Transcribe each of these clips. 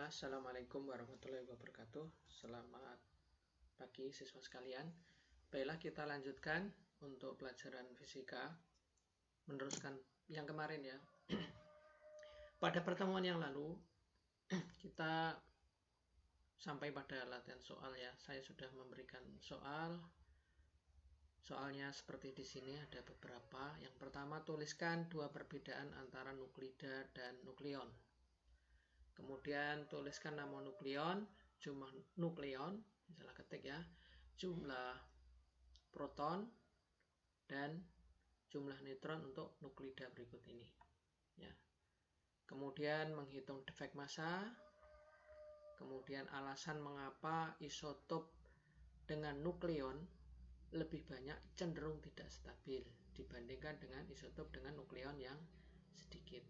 Assalamualaikum warahmatullahi wabarakatuh. Selamat pagi siswa sekalian. Baiklah, kita lanjutkan untuk pelajaran fisika. Meneruskan yang kemarin ya. Pada pertemuan yang lalu kita sampai pada latihan soal ya. Saya sudah memberikan soal. Soalnya seperti di sini ada beberapa. Yang pertama, tuliskan dua perbedaan antara nuklida dan nukleon. Kemudian tuliskan nama nukleon, jumlah nukleon, misalnya ketik ya, jumlah proton dan jumlah neutron untuk nuklida berikut ini. Ya. Kemudian menghitung defek massa. Kemudian alasan mengapa isotop dengan nukleon lebih banyak cenderung tidak stabil dibandingkan dengan isotop dengan nukleon yang sedikit.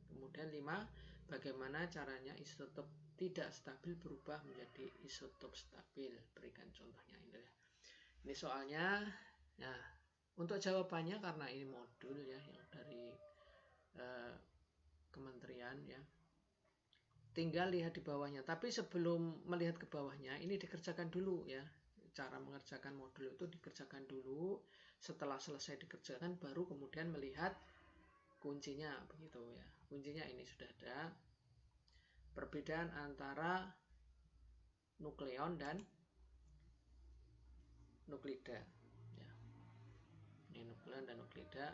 Kemudian 5, bagaimana caranya isotop tidak stabil berubah menjadi isotop stabil. Berikan contohnya ini ya. Ini soalnya. Nah, untuk jawabannya karena ini modul ya yang dari kementerian ya. Tinggal lihat di bawahnya. Tapi sebelum melihat ke bawahnya, ini dikerjakan dulu ya. Cara mengerjakan modul itu dikerjakan dulu. Setelah selesai dikerjakan, baru kemudian melihat kuncinya begitu ya. Kuncinya ini sudah ada. Perbedaan antara nukleon dan nuklida ya. Ini nukleon dan nuklida.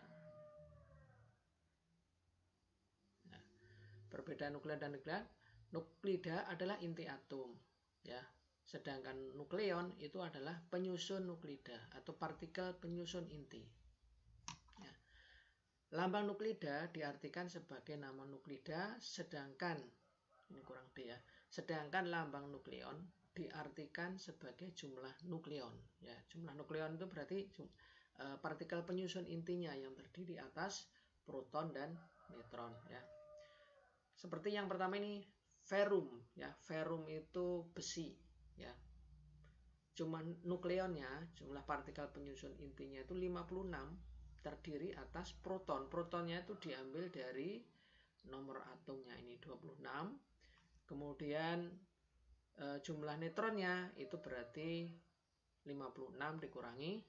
Nah, perbedaan nukleon dan nuklida. Nuklida adalah inti atom ya. Sedangkan nukleon itu adalah penyusun nuklida atau partikel penyusun inti. Ya. Lambang nuklida diartikan sebagai nama nuklida, sedangkan ini kurang D ya. Sedangkan lambang nukleon diartikan sebagai jumlah nukleon. Ya, jumlah nukleon itu berarti partikel penyusun intinya yang terdiri atas proton dan neutron. Ya. Seperti yang pertama ini ferrum. Ya, ferrum itu besi. Ya. Cuma nukleonnya, jumlah partikel penyusun intinya itu 56. Terdiri atas proton. Protonnya itu diambil dari nomor atomnya ini 26. Kemudian jumlah neutronnya itu berarti 56 dikurangi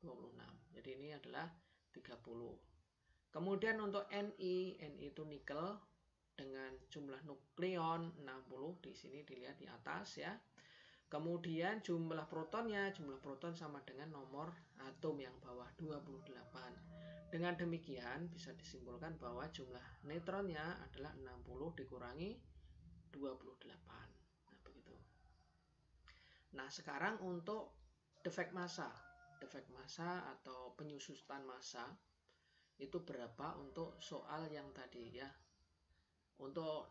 26. Jadi ini adalah 30. Kemudian untuk Ni itu nikel dengan jumlah nukleon 60. Di sini dilihat di atas ya. Kemudian jumlah proton sama dengan nomor atom yang bawah 28. Dengan demikian bisa disimpulkan bahwa jumlah neutronnya adalah 60 dikurangi 28. Nah, begitu. Nah, sekarang untuk defek massa. Defek massa atau penyusutan massa itu berapa untuk soal yang tadi ya. Untuk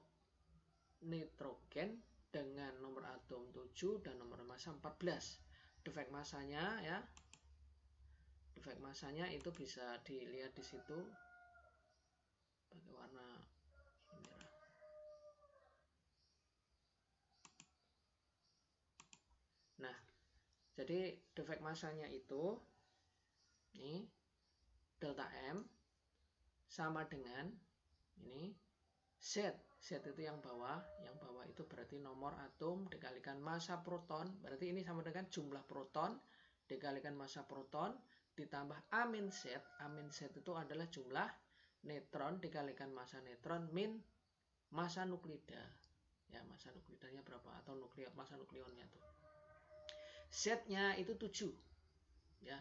nitrogen dengan nomor atom 7 dan nomor massa 14. Defek massanya ya. Defek massanya itu bisa dilihat di situ pakai warna merah. Nah, jadi defek massanya itu ini delta M sama dengan ini Z itu yang bawah itu berarti nomor atom dikalikan massa proton, berarti ini sama dengan jumlah proton dikalikan massa proton ditambah amin Z itu adalah jumlah neutron dikalikan massa neutron min massa nuklida. Ya, massa nuklidanya berapa atau massa nukleonnya tuh. Z-nya itu 7. Ya.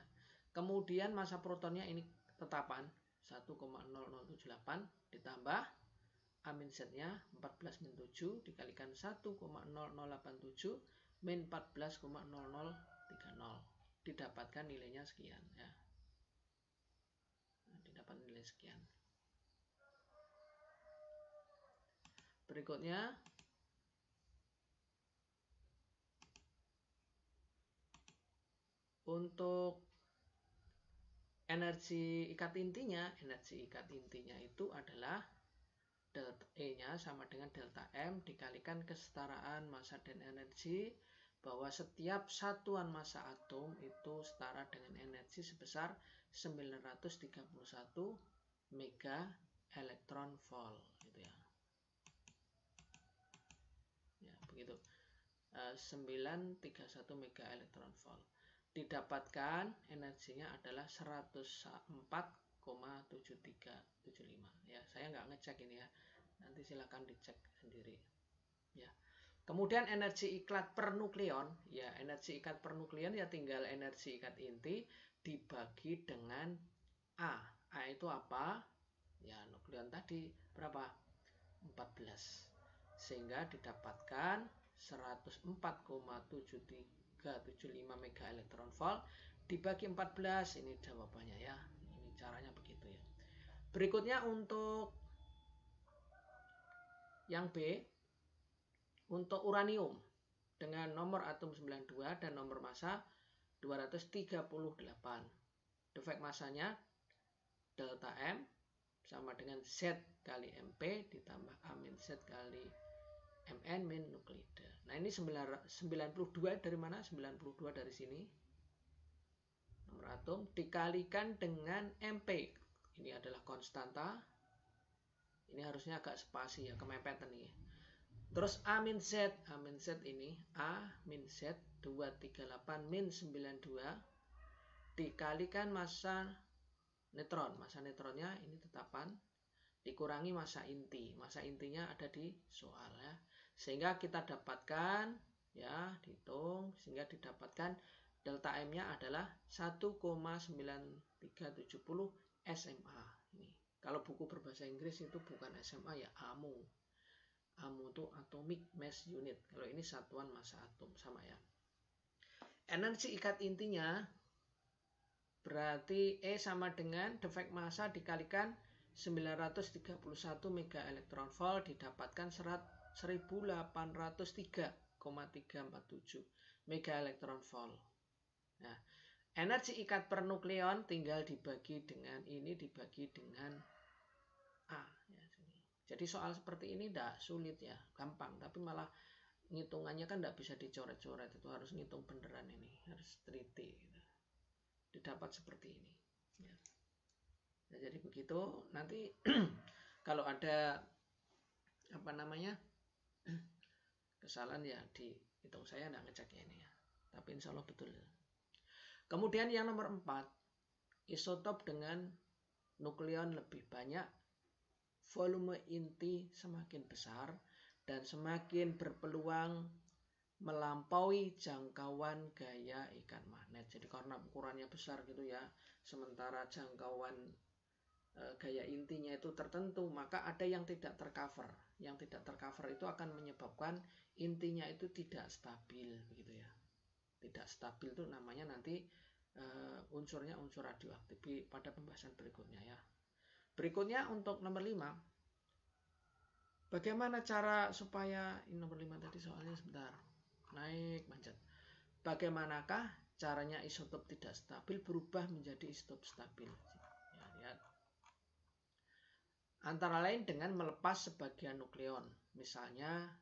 Kemudian massa protonnya ini tetapan 1,0078 ditambah amin Z-nya 14 min 7 dikalikan 1,0087 min 14,0030. Didapatkan nilainya sekian ya. Nah, didapat nilai sekian. Berikutnya untuk energi ikat intinya itu adalah delta E-nya sama dengan delta M dikalikan kesetaraan massa dan energi, bahwa setiap satuan massa atom itu setara dengan energi sebesar 931 mega elektron volt gitu ya. begitu. 931 mega elektron volt. Didapatkan energinya adalah 104,7375 ya. Saya nggak ngecek ini ya, nanti silakan dicek sendiri ya. Kemudian energi ikat per nukleon ya, energi ikat per nukleon ya tinggal energi ikat inti dibagi dengan A. A itu apa ya, nukleon tadi berapa, 14, sehingga didapatkan 104,7375 mega elektron volt dibagi 14. Ini jawabannya ya. Ini caranya begitu ya. Berikutnya untuk yang B, untuk uranium dengan nomor atom 92 dan nomor massa 238. Defek masanya delta M sama dengan Z kali MP ditambah A min Z kali Mn min nuklida. Nah ini 92 dari mana? 92 dari sini. Nomor atom dikalikan dengan MP. Ini adalah konstanta. Ini harusnya agak spasi ya, kemepet nih. Terus A min Z ini A min Z 238 min 92 dikalikan massa neutron. Massa neutronnya ini tetapan dikurangi massa inti. Massa intinya ada di soal ya. Sehingga kita dapatkan ya, dihitung sehingga didapatkan delta M-nya adalah 1,9370 SMA. Ini kalau buku berbahasa Inggris itu bukan SMA ya, AMU. AMU itu atomic mass unit. Kalau ini satuan massa atom, sama ya. Energi ikat intinya berarti E sama dengan defek massa dikalikan 931 mega elektron volt didapatkan 1803,347 mega elektron volt. Nah, energi ikat per nukleon tinggal dibagi dengan ini, dibagi dengan A ya. Jadi soal seperti ini tidak sulit ya, gampang, tapi malah ngitungannya kan tidak bisa dicoret-coret, itu harus ngitung beneran, ini harus teliti gitu. Didapat seperti ini ya. Nah, jadi begitu. Nanti kalau ada kesalahan ya dihitung, saya tidak ngecek ini ya, tapi insya Allah betul. Kemudian yang nomor 4, isotop dengan nukleon lebih banyak, volume inti semakin besar dan semakin berpeluang melampaui jangkauan gaya ikat magnet. Jadi karena ukurannya besar gitu ya, sementara jangkauan gaya intinya itu tertentu, maka ada yang tidak tercover. Yang tidak tercover itu akan menyebabkan intinya itu tidak stabil begitu ya. Tidak stabil itu namanya nanti unsurnya unsur radioaktif pada pembahasan berikutnya ya. Berikutnya untuk nomor 5. Bagaimana cara supaya ini nomor 5 tadi soalnya sebentar. Naik manjat. Bagaimanakah caranya isotop tidak stabil berubah menjadi isotop stabil? Ya, lihat. Antara lain dengan melepas sebagian nukleon. Misalnya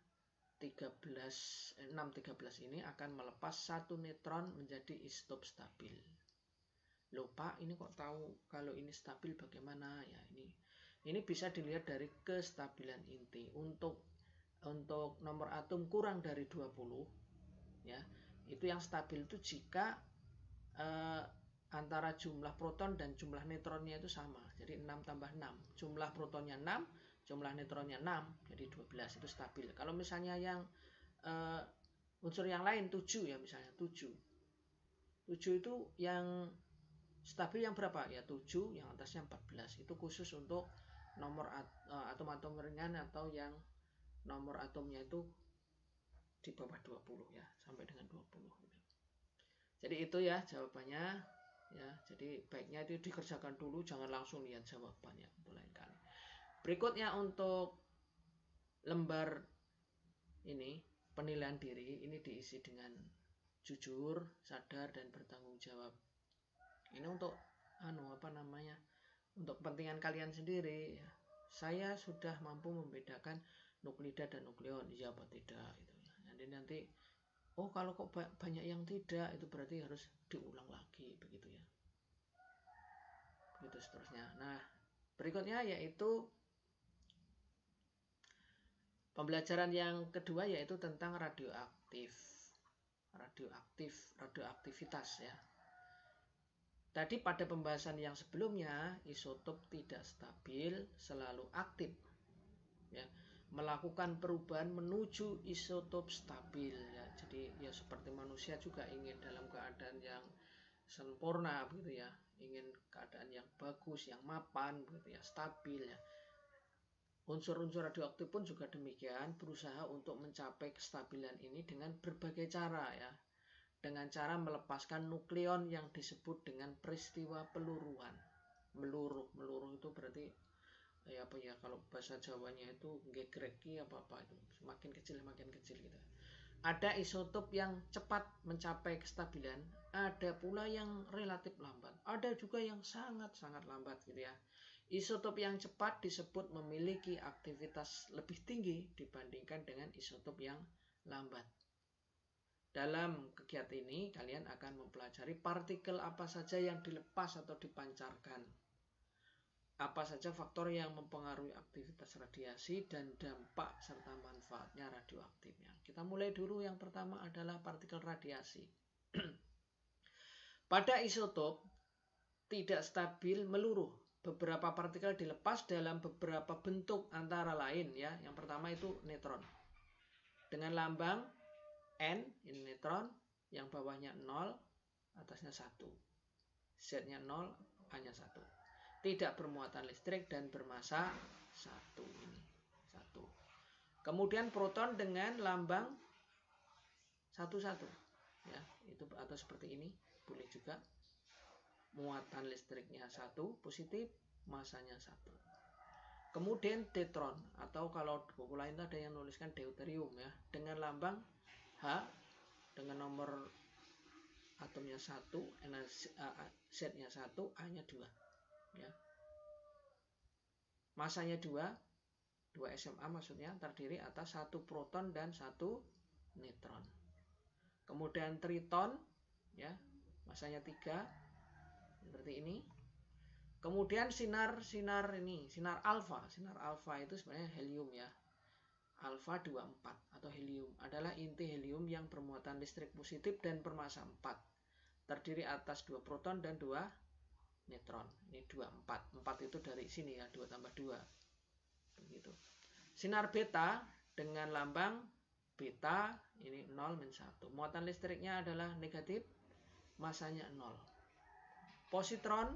613 ini akan melepas satu neutron menjadi isotop stabil. Lupa, ini kok tahu kalau ini stabil bagaimana ya? Ini bisa dilihat dari kestabilan inti. Untuk nomor atom kurang dari 20 ya, itu yang stabil itu jika antara jumlah proton dan jumlah neutronnya itu sama. Jadi 6 tambah 6, jumlah protonnya 6, jumlah neutronnya 6, jadi 12, itu stabil. Kalau misalnya yang unsur yang lain 7 ya, misalnya 7 itu yang stabil yang berapa? Ya 7, yang atasnya 14. Itu khusus untuk nomor atom-atom ringan atau yang nomor atomnya itu di bawah 20 ya, sampai dengan 20. Jadi itu ya jawabannya ya. Jadi baiknya itu dikerjakan dulu, jangan langsung lihat jawabannya untuk lain kali. Berikutnya untuk lembar ini, penilaian diri, ini diisi dengan jujur, sadar, dan bertanggung jawab. Ini untuk untuk kepentingan kalian sendiri ya. Saya sudah mampu membedakan nuklida dan nukleon, iya apa tidak gitu ya. Nanti kalau kok banyak yang tidak, itu berarti harus diulang lagi begitu ya. Begitu seterusnya. Nah, berikutnya yaitu Pembelajaran yang kedua yaitu tentang radioaktivitas ya. Tadi pada pembahasan yang sebelumnya, isotop tidak stabil selalu aktif ya, melakukan perubahan menuju isotop stabil ya. Jadi ya seperti manusia juga ingin dalam keadaan yang sempurna begitu ya, ingin keadaan yang bagus, yang mapan begitu ya, stabil ya. Unsur-unsur radioaktif pun juga demikian, berusaha untuk mencapai kestabilan ini dengan berbagai cara ya. Dengan cara melepaskan nukleon yang disebut dengan peristiwa peluruhan. Meluruh itu berarti ya apa ya, kalau bahasa Jawanya itu gegreki apa itu, semakin kecil gitu. Ada isotop yang cepat mencapai kestabilan, ada pula yang relatif lambat, ada juga yang sangat lambat gitu ya. Isotop yang cepat disebut memiliki aktivitas lebih tinggi dibandingkan dengan isotop yang lambat. Dalam kegiatan ini kalian akan mempelajari partikel apa saja yang dilepas atau dipancarkan, apa saja faktor yang mempengaruhi aktivitas radiasi dan dampak serta manfaatnya radioaktifnya. Kita mulai dulu, yang pertama adalah partikel radiasi. Pada isotop tidak stabil meluruh, beberapa partikel dilepas dalam beberapa bentuk antara lain ya. Yang pertama itu neutron. Dengan lambang N, ini neutron, yang bawahnya 0, atasnya 1. Z-nya 0, A-nya 1. Tidak bermuatan listrik dan bermasa 1 ini. 1. Kemudian proton dengan lambang 11 ya, itu atau seperti ini boleh juga. Muatan listriknya 1 positif, masanya 1. Kemudian deuteron, atau kalau buku lain ada yang nuliskan deuterium ya, dengan lambang H, dengan nomor atomnya 1, Z-nya 1, A-nya 2 ya. Masanya 2 SMA maksudnya, terdiri atas 1 proton dan 1 neutron. Kemudian triton ya, masanya 3 seperti ini. Kemudian sinar alfa. Sinar alfa itu sebenarnya helium ya. Alfa 24 atau helium adalah inti helium yang bermuatan listrik positif dan bermasa 4. Terdiri atas 2 proton dan 2 neutron. Ini 24. 4 itu dari sini ya, 2 tambah 2. Begitu. Sinar beta dengan lambang beta ini 0-1. Muatan listriknya adalah negatif, masanya 0. Positron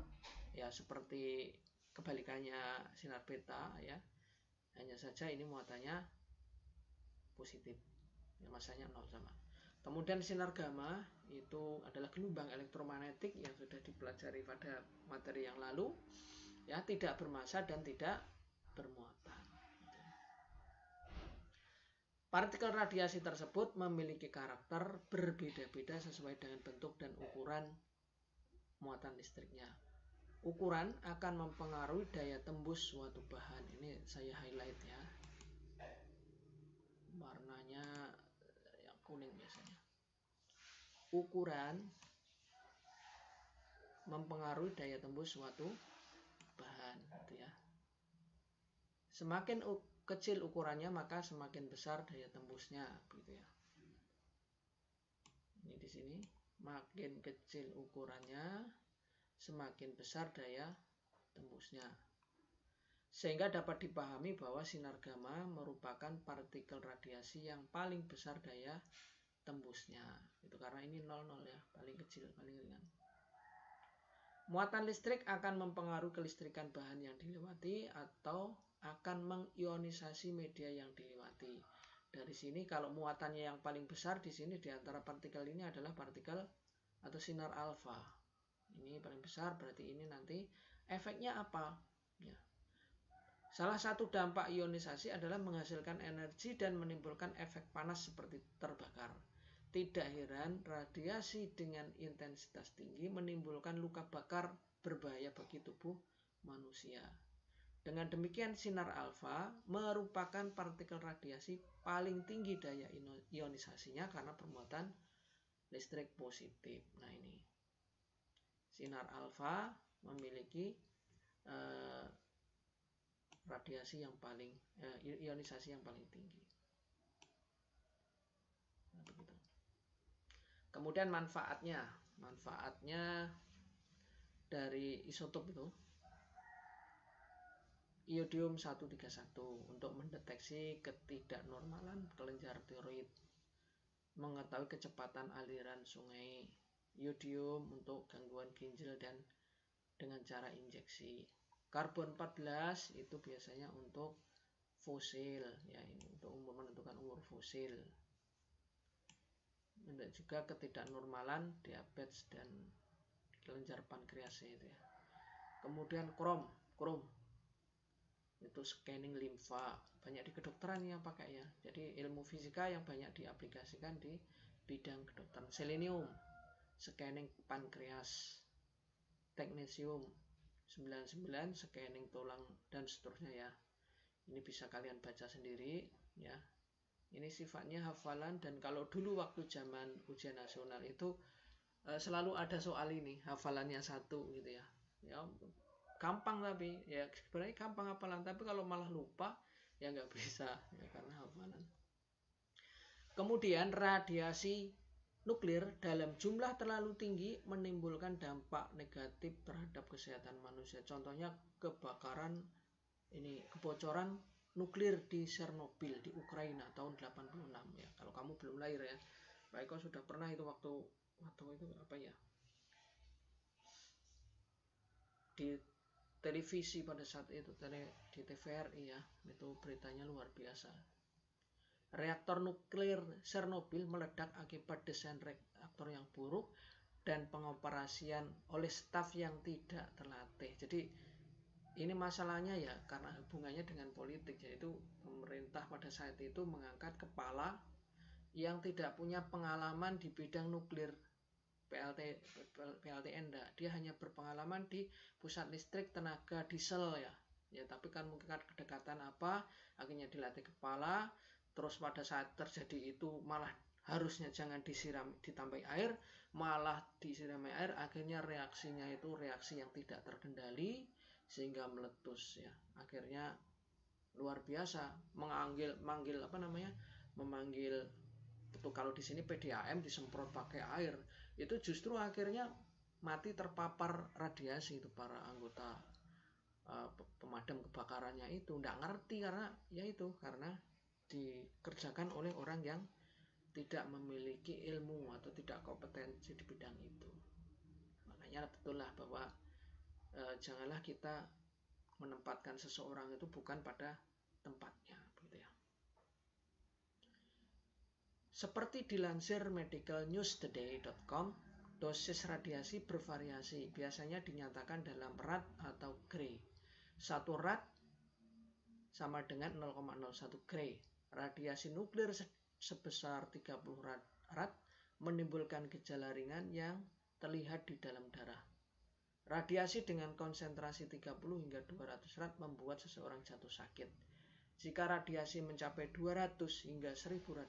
ya seperti kebalikannya sinar beta ya, hanya saja ini muatannya positif ya, masanya 0 sama. Kemudian sinar gamma itu adalah gelombang elektromagnetik yang sudah dipelajari pada materi yang lalu ya, tidak bermassa dan tidak bermuatan. Partikel radiasi tersebut memiliki karakter berbeda-beda sesuai dengan bentuk dan ukuran muatan listriknya. Ukuran akan mempengaruhi daya tembus suatu bahan. Ini saya highlight ya, warnanya yang kuning biasanya. Ukuran mempengaruhi daya tembus suatu bahan gitu ya. Semakin kecil ukurannya maka semakin besar daya tembusnya gitu ya. Ini di sini, makin kecil ukurannya semakin besar daya tembusnya. Sehingga dapat dipahami bahwa sinar gamma merupakan partikel radiasi yang paling besar daya tembusnya. Itu karena ini 00 ya, paling kecil, paling ringan. Muatan listrik akan mempengaruhi kelistrikan bahan yang dilewati atau akan mengionisasi media yang dilewati. Dari sini kalau muatannya yang paling besar di sini di antara partikel ini adalah partikel atau sinar alfa. Ini paling besar, berarti ini nanti efeknya apa? Ya. Salah satu dampak ionisasi adalah menghasilkan energi dan menimbulkan efek panas seperti terbakar. Tidak heran radiasi dengan intensitas tinggi menimbulkan luka bakar berbahaya bagi tubuh manusia. Dengan demikian sinar alfa merupakan partikel radiasi paling tinggi daya ionisasinya karena bermuatan listrik positif. Nah ini, sinar alfa memiliki radiasi yang paling ionisasi yang paling tinggi. Kemudian manfaatnya dari isotop itu iodium 131 untuk mendeteksi ketidaknormalan kelenjar tiroid, mengetahui kecepatan aliran sungai, iodium untuk gangguan ginjal dan dengan cara injeksi. Karbon 14 itu biasanya untuk fosil, ya, ini untuk menentukan umur fosil. Dan juga ketidaknormalan diabetes dan kelenjar pankreas itu ya. Kemudian krom itu scanning limfa, banyak di kedokteran yang pakai ya. Jadi ilmu fisika yang banyak diaplikasikan di bidang kedokteran. Selenium, scanning pankreas. Teknesium 99, scanning tulang dan seterusnya ya. Ini bisa kalian baca sendiri ya. Ini sifatnya hafalan, dan kalau dulu waktu zaman ujian nasional itu selalu ada soal ini, hafalannya 1 gitu ya. Ya gampang, tapi ya sebenarnya gampang hafalan, tapi kalau malah lupa ya nggak bisa ya, karena hafalan. Kemudian radiasi nuklir dalam jumlah terlalu tinggi menimbulkan dampak negatif terhadap kesehatan manusia. Contohnya kebocoran nuklir di Chernobyl di Ukraina tahun 86 ya. Kalau kamu belum lahir ya. Pak Eko sudah pernah itu waktu itu apa ya? Di televisi pada saat itu, di TVRI ya. Itu beritanya luar biasa. Reaktor nuklir Chernobyl meledak akibat desain reaktor yang buruk dan pengoperasian oleh staf yang tidak terlatih. Jadi ini masalahnya ya karena hubungannya dengan politik, yaitu pemerintah pada saat itu mengangkat kepala yang tidak punya pengalaman di bidang nuklir PLTN. Dia hanya berpengalaman di pusat listrik tenaga diesel ya. Ya, tapi kan mungkin kedekatan apa, akhirnya dilatih kepala, terus pada saat terjadi itu malah harusnya jangan ditambahi air, malah disirami air, akhirnya reaksinya itu reaksi yang tidak terkendali sehingga meletus ya. Akhirnya luar biasa, memanggil itu kalau di sini PDAM disemprot pakai air, itu justru akhirnya mati terpapar radiasi itu para anggota pemadam kebakarannya itu nggak ngerti karena dikerjakan oleh orang yang tidak memiliki ilmu atau tidak kompetensi di bidang itu. Makanya betul lah bahwa janganlah kita menempatkan seseorang itu bukan pada tempatnya gitu ya. Seperti dilansir medicalnewstoday.com, dosis radiasi bervariasi, biasanya dinyatakan dalam rad atau gray. 1 rad sama dengan 0,01 gray. Radiasi nuklir sebesar 30 rad menimbulkan gejala ringan yang terlihat di dalam darah. Radiasi dengan konsentrasi 30 hingga 200 rad membuat seseorang jatuh sakit. Jika radiasi mencapai 200 hingga 1000 rad,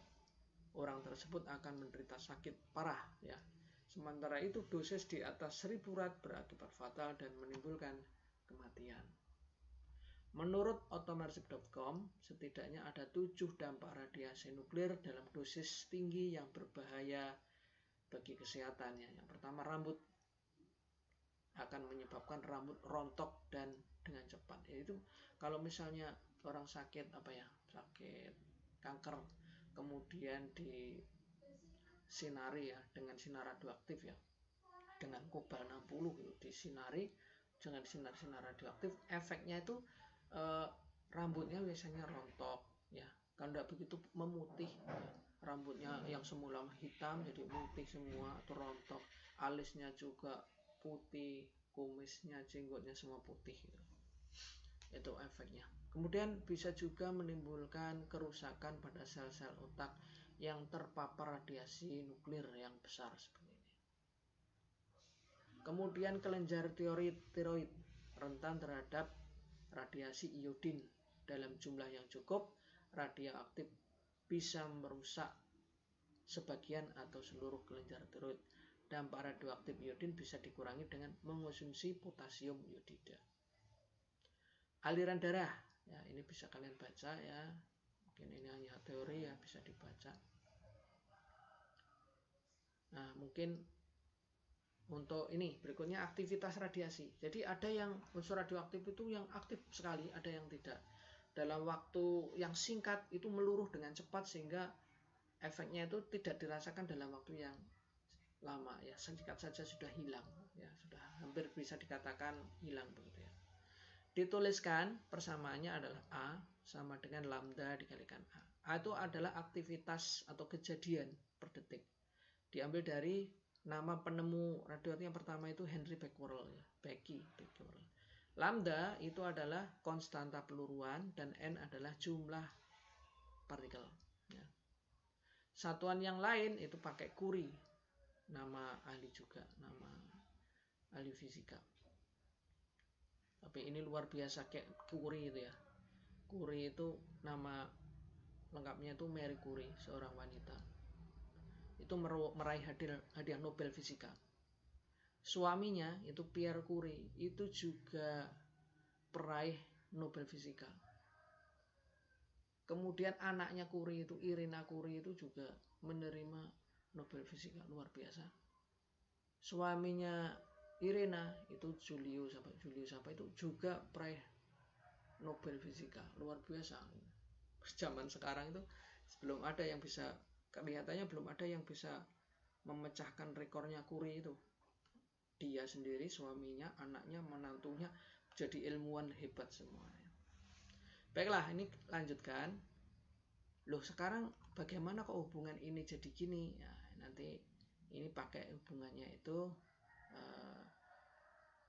orang tersebut akan menderita sakit parah ya. Sementara itu dosis di atas 1000 rad berakibat fatal dan menimbulkan kematian. Menurut automership.com, setidaknya ada 7 dampak radiasi nuklir dalam dosis tinggi yang berbahaya bagi kesehatannya. Yang pertama, rambut akan menyebabkan rambut rontok dan dengan cepat. Yaitu kalau misalnya orang sakit sakit kanker, kemudian disinari ya dengan sinar radioaktif ya, dengan kobalt 60 gitu, disinari dengan sinar radioaktif, efeknya itu rambutnya biasanya rontok ya. Kalau tidak begitu memutih ya. Rambutnya yang semula hitam jadi putih semua atau rontok, alisnya juga putih, kumisnya, jenggotnya semua putih gitu. Itu efeknya. Kemudian bisa juga menimbulkan kerusakan pada sel-sel otak yang terpapar radiasi nuklir yang besar seperti ini. Kemudian kelenjar tiroid rentan terhadap radiasi iodin dalam jumlah yang cukup radioaktif bisa merusak sebagian atau seluruh kelenjar tiroid. Dampak radioaktif iodin bisa dikurangi dengan mengonsumsi potasium iodida. Aliran darah, ya ini bisa kalian baca ya. Mungkin ini hanya teori ya, bisa dibaca. Nah, mungkin untuk ini berikutnya aktivitas radiasi. Jadi ada yang unsur radioaktif itu yang aktif sekali, ada yang tidak. Dalam waktu yang singkat itu meluruh dengan cepat sehingga efeknya itu tidak dirasakan dalam waktu yang lama ya, singkat saja sudah hilang ya, sudah hampir bisa dikatakan hilang begitu ya. Dituliskan persamaannya adalah A sama dengan lambda dikalikan A. A itu adalah aktivitas atau kejadian per detik. Diambil dari nama penemu radioaktif yang pertama itu Henry Becquerel ya, Becquerel. Lambda itu adalah konstanta peluruan dan N adalah jumlah partikel. Ya. Satuan yang lain itu pakai Curie, nama ahli juga, nama ahli fisika. Tapi ini luar biasa kayak Curie itu ya. Curie itu nama lengkapnya itu Marie Curie, seorang wanita. Itu meraih hadiah Nobel Fisika. Suaminya itu Pierre Curie itu juga peraih Nobel Fisika. Kemudian anaknya Curie itu Irina Curie itu juga menerima Nobel Fisika, luar biasa. Suaminya Irina itu Julius apa itu juga peraih Nobel Fisika, luar biasa. Zaman sekarang itu belum ada yang bisa, kelihatannya belum ada yang bisa memecahkan rekornya Curie itu. Dia sendiri, suaminya, anaknya, menantunya jadi ilmuwan hebat semuanya. Baiklah, ini lanjutkan. Loh, sekarang bagaimana kok hubungan ini jadi gini? Ya, nanti ini pakai hubungannya itu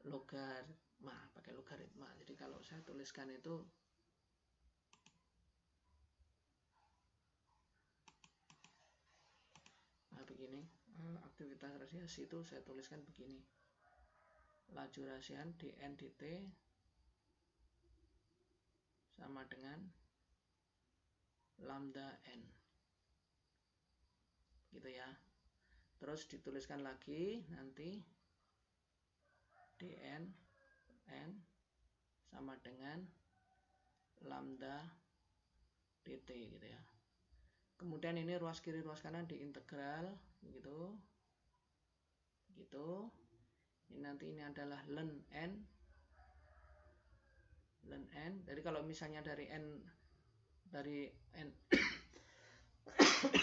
logaritma, pakai logaritma. Jadi kalau saya tuliskan itu begini, aktivitas radiasi itu saya tuliskan begini. Laju radian dN dt sama dengan lambda n. Gitu ya. Terus dituliskan lagi nanti dN n sama dengan lambda dt gitu ya. Kemudian ini ruas kiri ruas kanan diintegral gitu. Gitu. Ini nanti ini adalah ln n. Jadi kalau misalnya dari n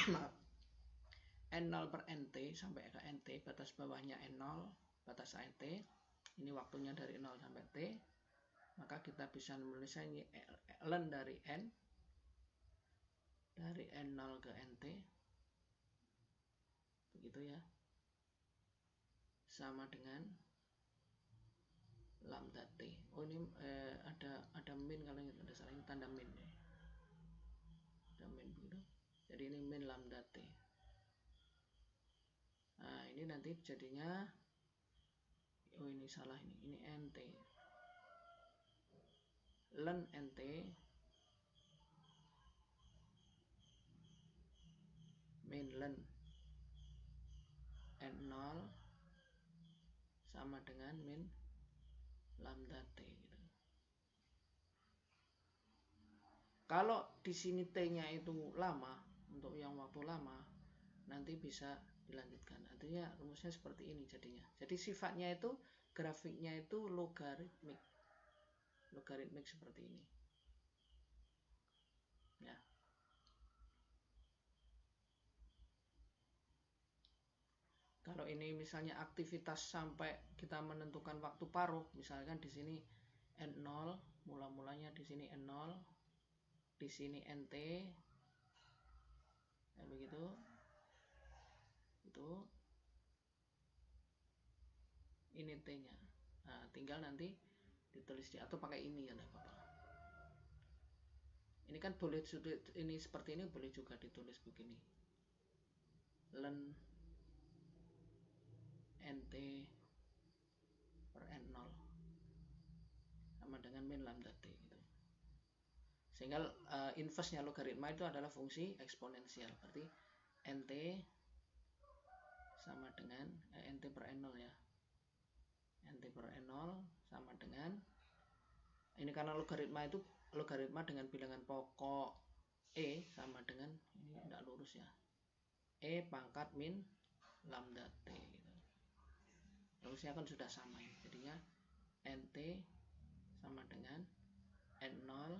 maaf, n0 per nt sampai ke nt, batas bawahnya n0, batas nt, ini waktunya dari 0 sampai t, maka kita bisa menulisnya ini ln dari n, dari n0 ke nt, begitu ya, sama dengan lambda t. Oh ini ada min, kalau ada salah ini tanda min ya. Ada min begitu. Jadi ini min lambda t. Nah ini nanti jadinya, oh ini salah, ini nt, ln nt min ln n0 sama dengan min lambda t gitu. Kalau di sini t-nya itu lama, untuk yang waktu lama, nanti bisa dilanjutkan. Artinya rumusnya seperti ini jadinya. Jadi sifatnya itu, grafiknya itu logaritmik. Logaritmik seperti ini. Ya. Kalau ini misalnya aktivitas sampai kita menentukan waktu paruh, misalkan di sini N0, mula-mulanya di sini N0, di sini NT, ya begitu, itu, ini T-nya. Nah, tinggal nanti ditulis di atau pakai ini ya, apa-apa. Ini kan boleh, ini seperti ini boleh juga ditulis begini. Ln NT per N0 sama dengan min lambda T gitu. Sehingga inverse-nya logaritma itu adalah fungsi eksponensial. Berarti NT sama dengan NT per N0 ya. NT per N0 sama dengan, ini karena logaritma itu logaritma dengan bilangan pokok E sama dengan, ini tidak lurus ya, E pangkat min lambda T gitu. Rumusnya kan sudah sama ya. Jadinya NT sama dengan N0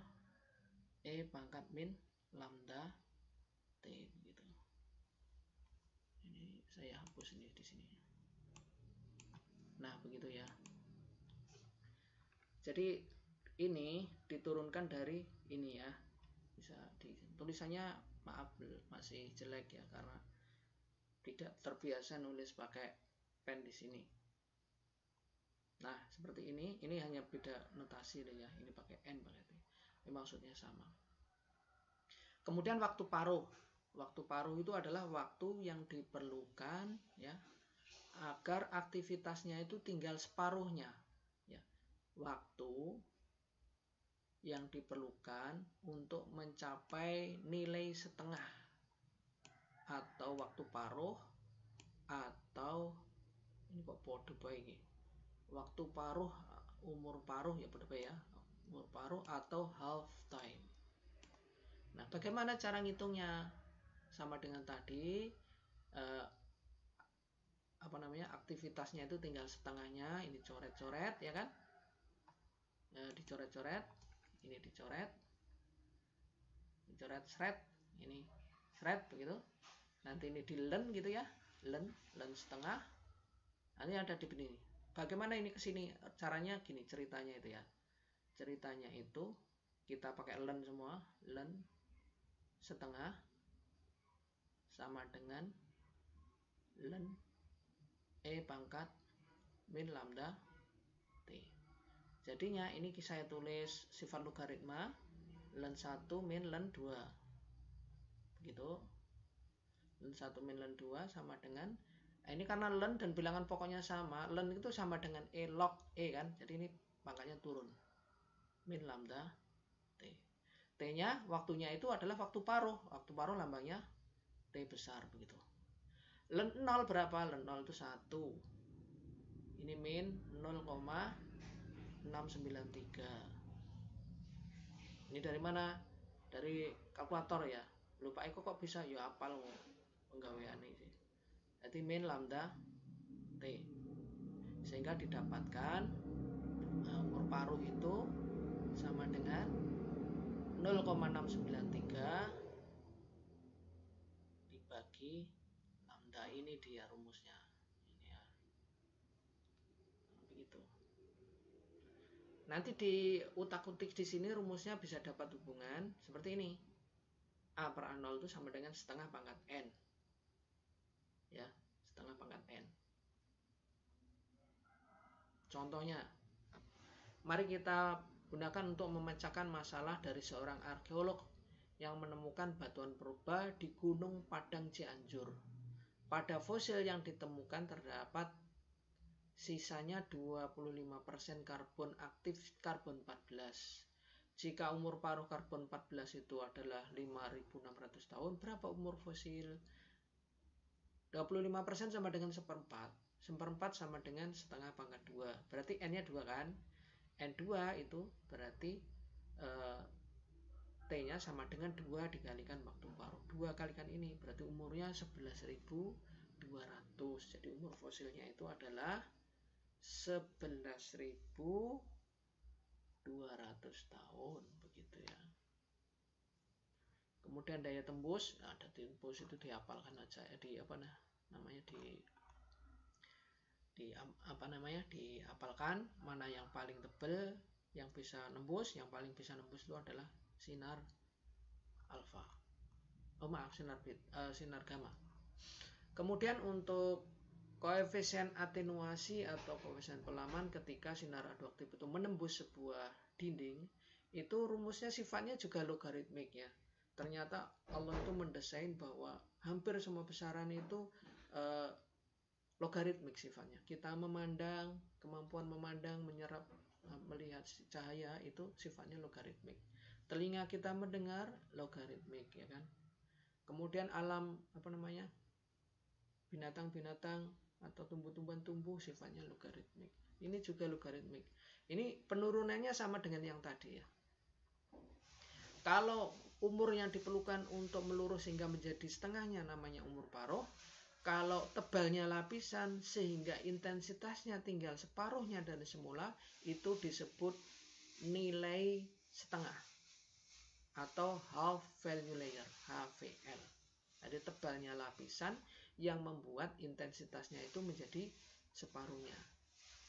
E pangkat min lambda T gitu. Ini saya hapus ini di sini. Nah, begitu ya. Jadi ini diturunkan dari ini ya. Bisa tulisannya maaf masih jelek ya karena tidak terbiasa nulis pakai pen di sini. Nah, seperti ini hanya beda notasi deh ya. Ini pakai N berarti. Ini maksudnya sama. Kemudian waktu paruh. Waktu paruh itu adalah waktu yang diperlukan ya agar aktivitasnya itu tinggal separuhnya. Ya. Waktu yang diperlukan untuk mencapai nilai setengah atau waktu paruh atau ini kok bodoh baik waktu paruh umur paruh ya bodoh ya umur paruh atau half time. Nah, bagaimana cara ngitungnya? Sama dengan tadi aktivitasnya itu tinggal setengahnya, ini coret-coret ya kan, dicoret-coret, ini dicoret shred, ini shred begitu, nanti ini di len gitu ya, len setengah, nanti ada di sini. Bagaimana ini kesini caranya? Gini ceritanya itu ya, ceritanya itu kita pakai len semua, len setengah sama dengan len E pangkat min lambda T. Jadinya ini saya tulis sifat logaritma len 1 min len 2. Begitu. Len 1 min len 2 sama dengan ini karena len dan bilangan pokoknya sama, len itu sama dengan E log E kan. Jadi ini pangkatnya turun. Min lambda T. T-nya waktunya itu adalah waktu paruh. Waktu paruh lambangnya T besar begitu. Len 0 berapa? Len 0 itu 1. Ini min 0,693. Ini dari mana? Dari kalkulator ya. Lupa kok bisa ya apal penggaweane sih. Jadi min lambda T. Sehingga didapatkan umur paruh itu sama dengan 0,693 dibagi lambda, ini dia rumusnya. Ini ya. Begitu. Nanti di utak-utik di sini rumusnya bisa dapat hubungan seperti ini. A per A0 itu sama dengan setengah pangkat N. Ya, setengah pangkat N. Contohnya, mari kita gunakan untuk memecahkan masalah dari seorang arkeolog yang menemukan batuan purba di Gunung Padang Cianjur. Pada fosil yang ditemukan terdapat sisanya 25% karbon aktif karbon 14. Jika umur paruh karbon 14 itu adalah 5.600 tahun, berapa umur fosil? 25% sama dengan seperempat. Seperempat sama dengan setengah pangkat 2. Berarti N-nya 2 kan? N2 itu berarti T-nya sama dengan 2 dikalikan waktu paruh. 2 kalikan ini berarti umurnya 11.200. Jadi umur fosilnya itu adalah 11.200 tahun begitu ya. Kemudian daya tembus, nah, daya tembus itu dihafalkan aja ya, dihafalkan mana yang paling tebal yang bisa nembus. Yang paling bisa nembus itu adalah sinar alfa. Sinar gamma. Kemudian untuk koefisien atenuasi atau koefisien pelaman ketika sinar radioaktif itu menembus sebuah dinding, itu rumusnya sifatnya juga logaritmik ya. Ternyata Allah itu mendesain bahwa hampir semua besaran itu logaritmik sifatnya. Kita memandang, kemampuan memandang, menyerap, melihat cahaya itu sifatnya logaritmik. Telinga kita mendengar logaritmik ya kan. Kemudian alam binatang-binatang atau tumbuh-tumbuhan tumbuh sifatnya logaritmik. Ini juga logaritmik. Ini penurunannya sama dengan yang tadi ya. Kalau umur yang diperlukan untuk melurus sehingga menjadi setengahnya namanya umur paruh. Kalau tebalnya lapisan sehingga intensitasnya tinggal separuhnya dari semula, itu disebut nilai setengah atau half value layer, HVL. Jadi tebalnya lapisan yang membuat intensitasnya itu menjadi separuhnya.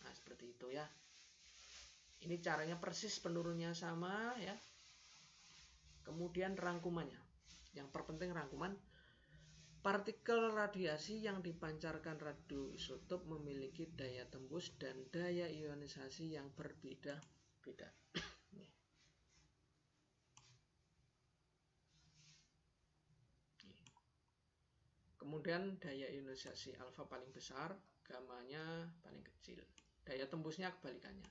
Nah, seperti itu ya. Ini caranya persis, penurunnya sama ya. Kemudian rangkumannya. Yang terpenting rangkuman. Partikel radiasi yang dipancarkan radioisotop memiliki daya tembus dan daya ionisasi yang berbeda-beda. Kemudian daya ionisasi alfa paling besar, gamanya paling kecil. Daya tembusnya kebalikannya.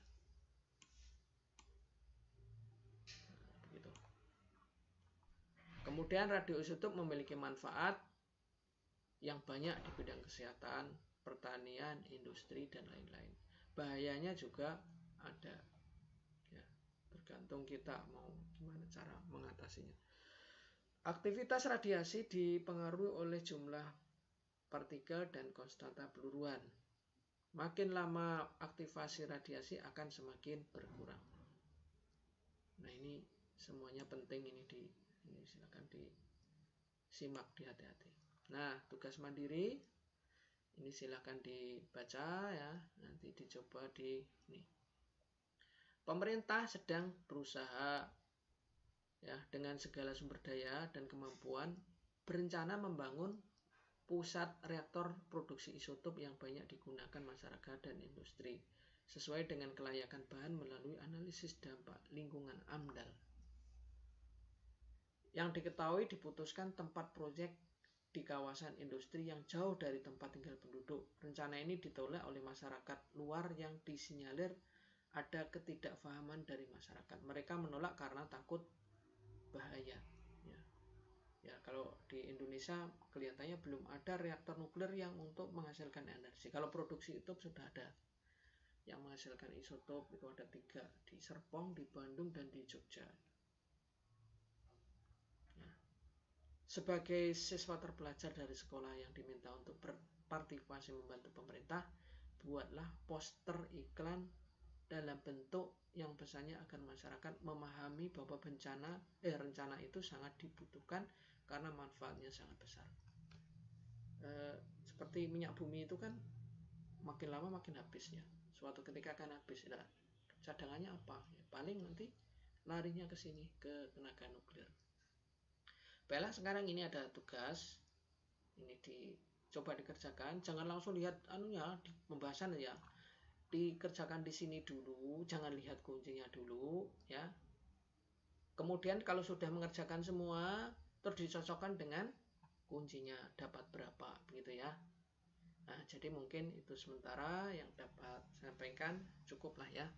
Begitu. Kemudian radioisotop memiliki manfaat yang banyak di bidang kesehatan, pertanian, industri, dan lain-lain. Bahayanya juga ada. Ya, tergantung kita mau gimana cara mengatasinya. Aktivitas radiasi dipengaruhi oleh jumlah partikel dan konstanta peluruan. Makin lama aktivasi radiasi akan semakin berkurang. Nah, ini semuanya penting, ini silakan disimak, hati-hati. Nah, tugas mandiri ini silakan dibaca ya, nanti dicoba di ini. Pemerintah sedang berusaha ya dengan segala sumber daya dan kemampuan berencana membangun pusat reaktor produksi isotop yang banyak digunakan masyarakat dan industri sesuai dengan kelayakan bahan melalui analisis dampak lingkungan AMDAL. Yang diketahui diputuskan tempat proyek di kawasan industri yang jauh dari tempat tinggal penduduk. Rencana ini ditolak oleh masyarakat luar yang disinyalir ada ketidakfahaman dari masyarakat. Mereka menolak karena takut bahaya. Ya, kalau di Indonesia kelihatannya belum ada reaktor nuklir yang untuk menghasilkan energi. Kalau produksi isotop sudah ada. Yang menghasilkan isotop itu ada 3, di Serpong, di Bandung, dan di Jogja. Ya. Sebagai siswa terpelajar dari sekolah yang diminta untuk berpartisipasi membantu pemerintah, buatlah poster iklan dalam bentuk yang pesannya agar masyarakat memahami bahwa rencana itu sangat dibutuhkan karena manfaatnya sangat besar. Seperti minyak bumi itu kan makin lama makin habisnya. Suatu ketika akan habis. Nah, cadangannya apa? Ya, paling nanti larinya ke sini, ke tenaga nuklir. Baiklah, sekarang ini ada tugas. Ini dicoba dikerjakan. Jangan langsung lihat di pembahasan ya. Dikerjakan di sini dulu, jangan lihat kuncinya dulu ya. Kemudian kalau sudah mengerjakan semua, terus dicocokkan dengan kuncinya dapat berapa begitu ya. Nah, jadi mungkin itu sementara yang dapat saya sampaikan, cukuplah ya.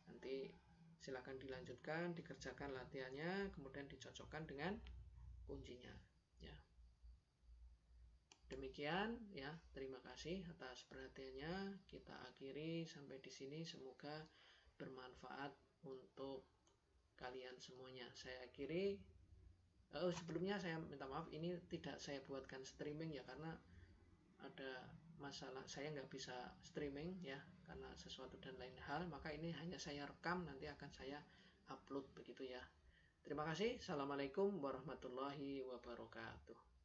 Nanti silakan dilanjutkan, dikerjakan latihannya, kemudian dicocokkan dengan kuncinya ya. Demikian ya, terima kasih atas perhatiannya. Kita akhiri sampai di sini, semoga bermanfaat untuk kalian semuanya. Saya akhiri. Sebelumnya saya minta maaf, ini tidak saya buatkan streaming ya, karena ada masalah saya nggak bisa streaming ya karena sesuatu dan lain hal, maka ini hanya saya rekam, nanti akan saya upload begitu ya. Terima kasih. Assalamualaikum warahmatullahi wabarakatuh.